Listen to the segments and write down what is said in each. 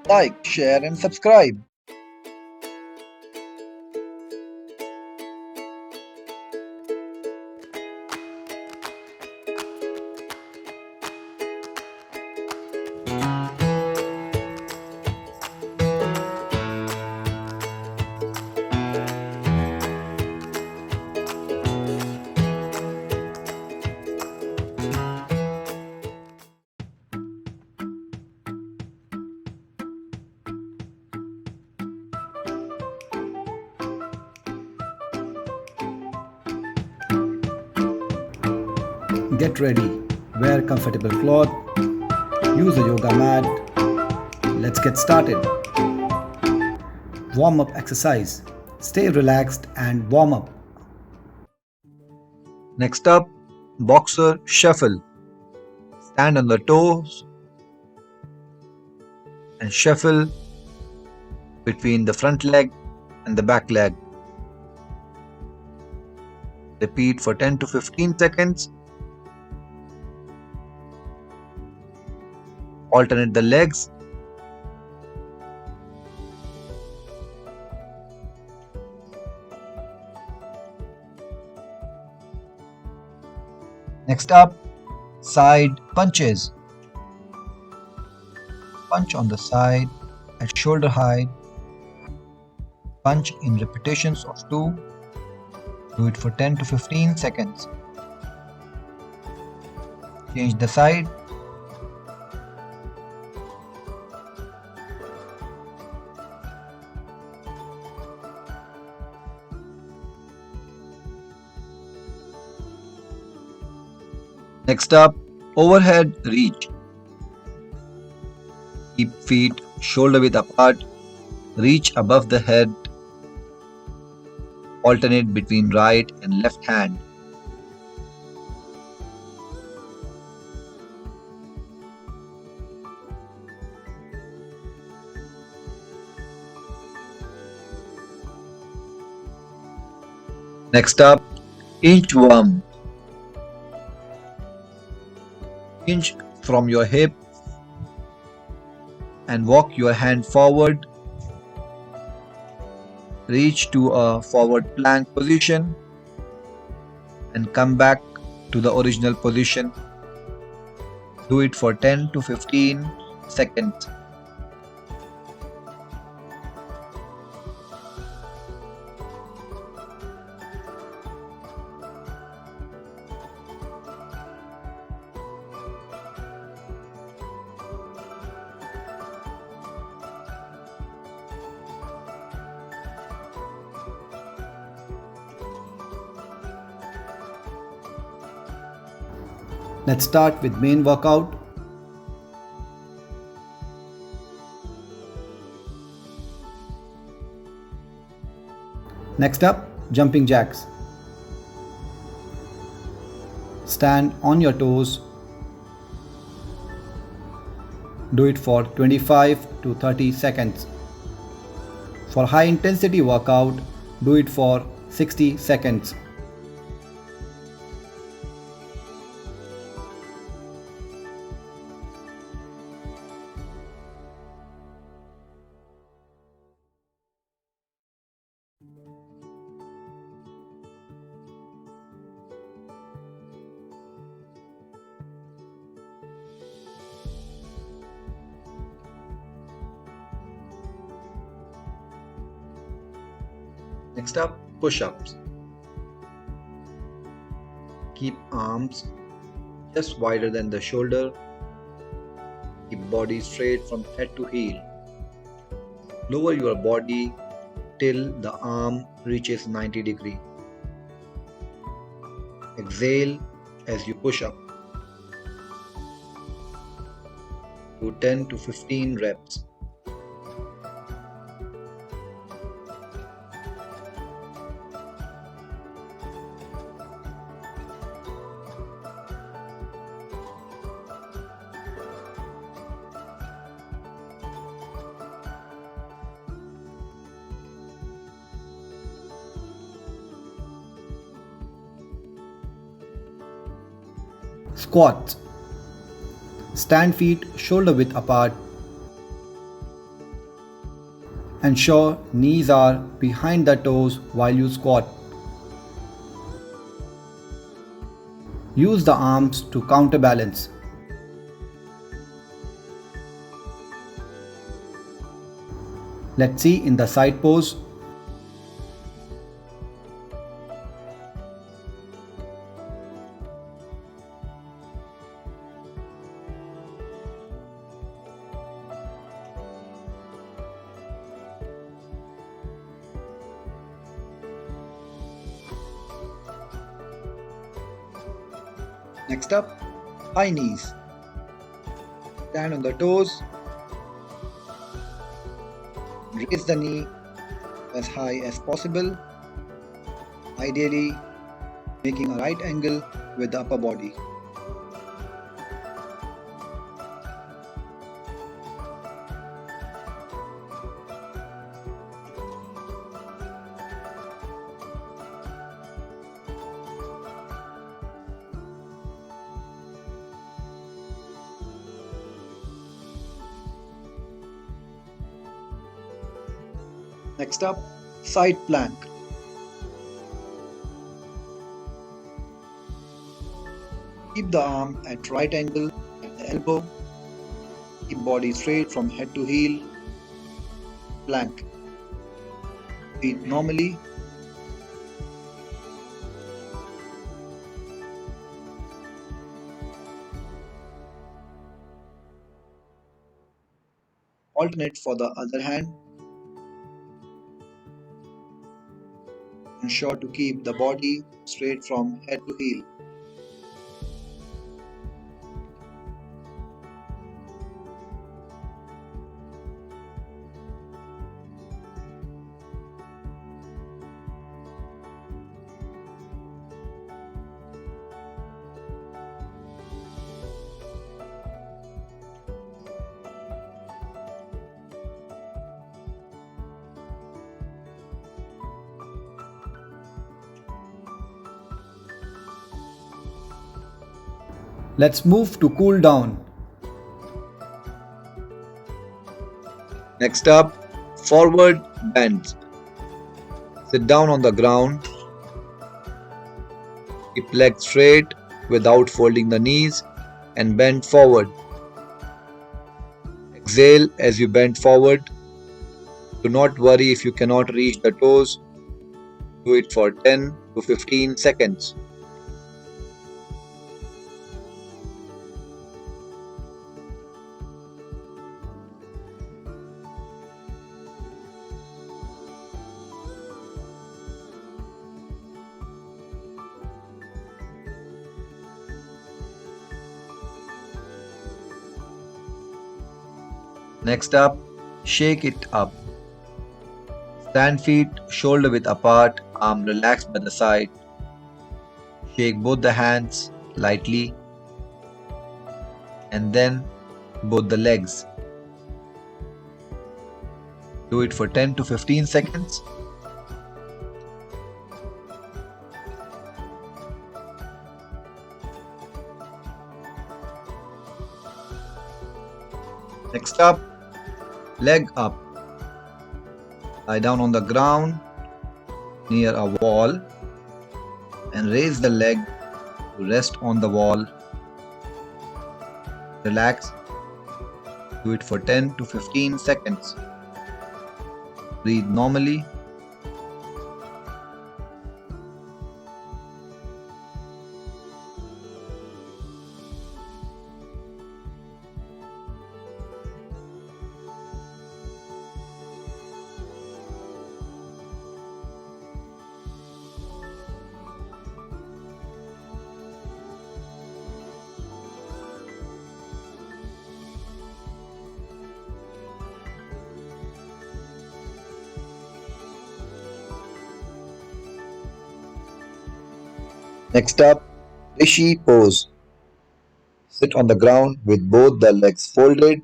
Like, share, and subscribe. Get ready, wear comfortable cloth, use a yoga mat. Let's get started. Warm up exercise. Stay relaxed and warm up. Next up, boxer shuffle. Stand on the toes and shuffle between the front leg and the back leg. Repeat for 10 to 15 seconds. Alternate the legs. Next up, side punches. Punch on the side at shoulder height. Punch in repetitions of 2. Do it for 10 to 15 seconds. Change the side. Next up, overhead reach. Keep feet shoulder width apart. Reach above the head. Alternate between right and left hand. Next up, inchworm. Inch from your hip and walk your hand forward. Reach to a forward plank position and come back to the original position. Do it for 10 to 15 seconds. Let's start with main workout. Next up, jumping jacks. Stand on your toes. Do it for 25 to 30 seconds. For high intensity workout, do it for 60 seconds. Next up, push-ups. Keep arms just wider than the shoulder. Keep body straight from head to heel. Lower your body till the arm reaches 90 degrees. Exhale as you push up. Do 10 to 15 reps. Squats. Stand feet shoulder width apart. Ensure knees are behind the toes while you squat. Use the arms to counterbalance. Let's see in the side pose. Next up, high knees. Stand on the toes, raise the knee as high as possible, ideally making a right angle with the upper body. Next up, side plank. Keep the arm at right angle at the elbow. Keep body straight from head to heel. Plank. Breathe normally. Alternate for the other hand. Ensure to keep the body straight from head to heel. Let's move to cool down. Next up, forward bends. Sit down on the ground. Keep legs straight without folding the knees and bend forward. Exhale as you bend forward. Do not worry if you cannot reach the toes. Do it for 10 to 15 seconds. Next up, shake it up. Stand feet shoulder width apart, arm relaxed by the side. Shake both the hands lightly and then both the legs. Do it for 10 to 15 seconds. Next up, leg up. Lie down on the ground near a wall and raise the leg to rest on the wall. Relax. Do it for 10 to 15 seconds. Breathe normally. Next up, Rishi pose. Sit on the ground with both the legs folded,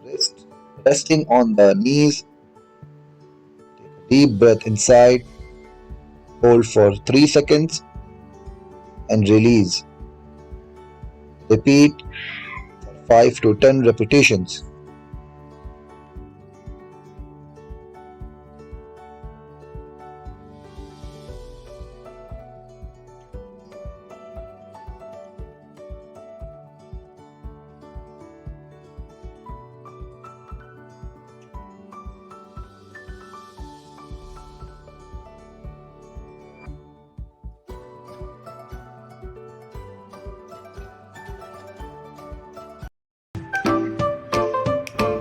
wrist resting on the knees. Take a deep breath inside, hold for 3 seconds and release. Repeat for 5 to 10 repetitions.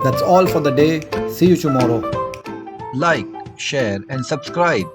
That's all for the day. See you tomorrow. Like, share, and subscribe.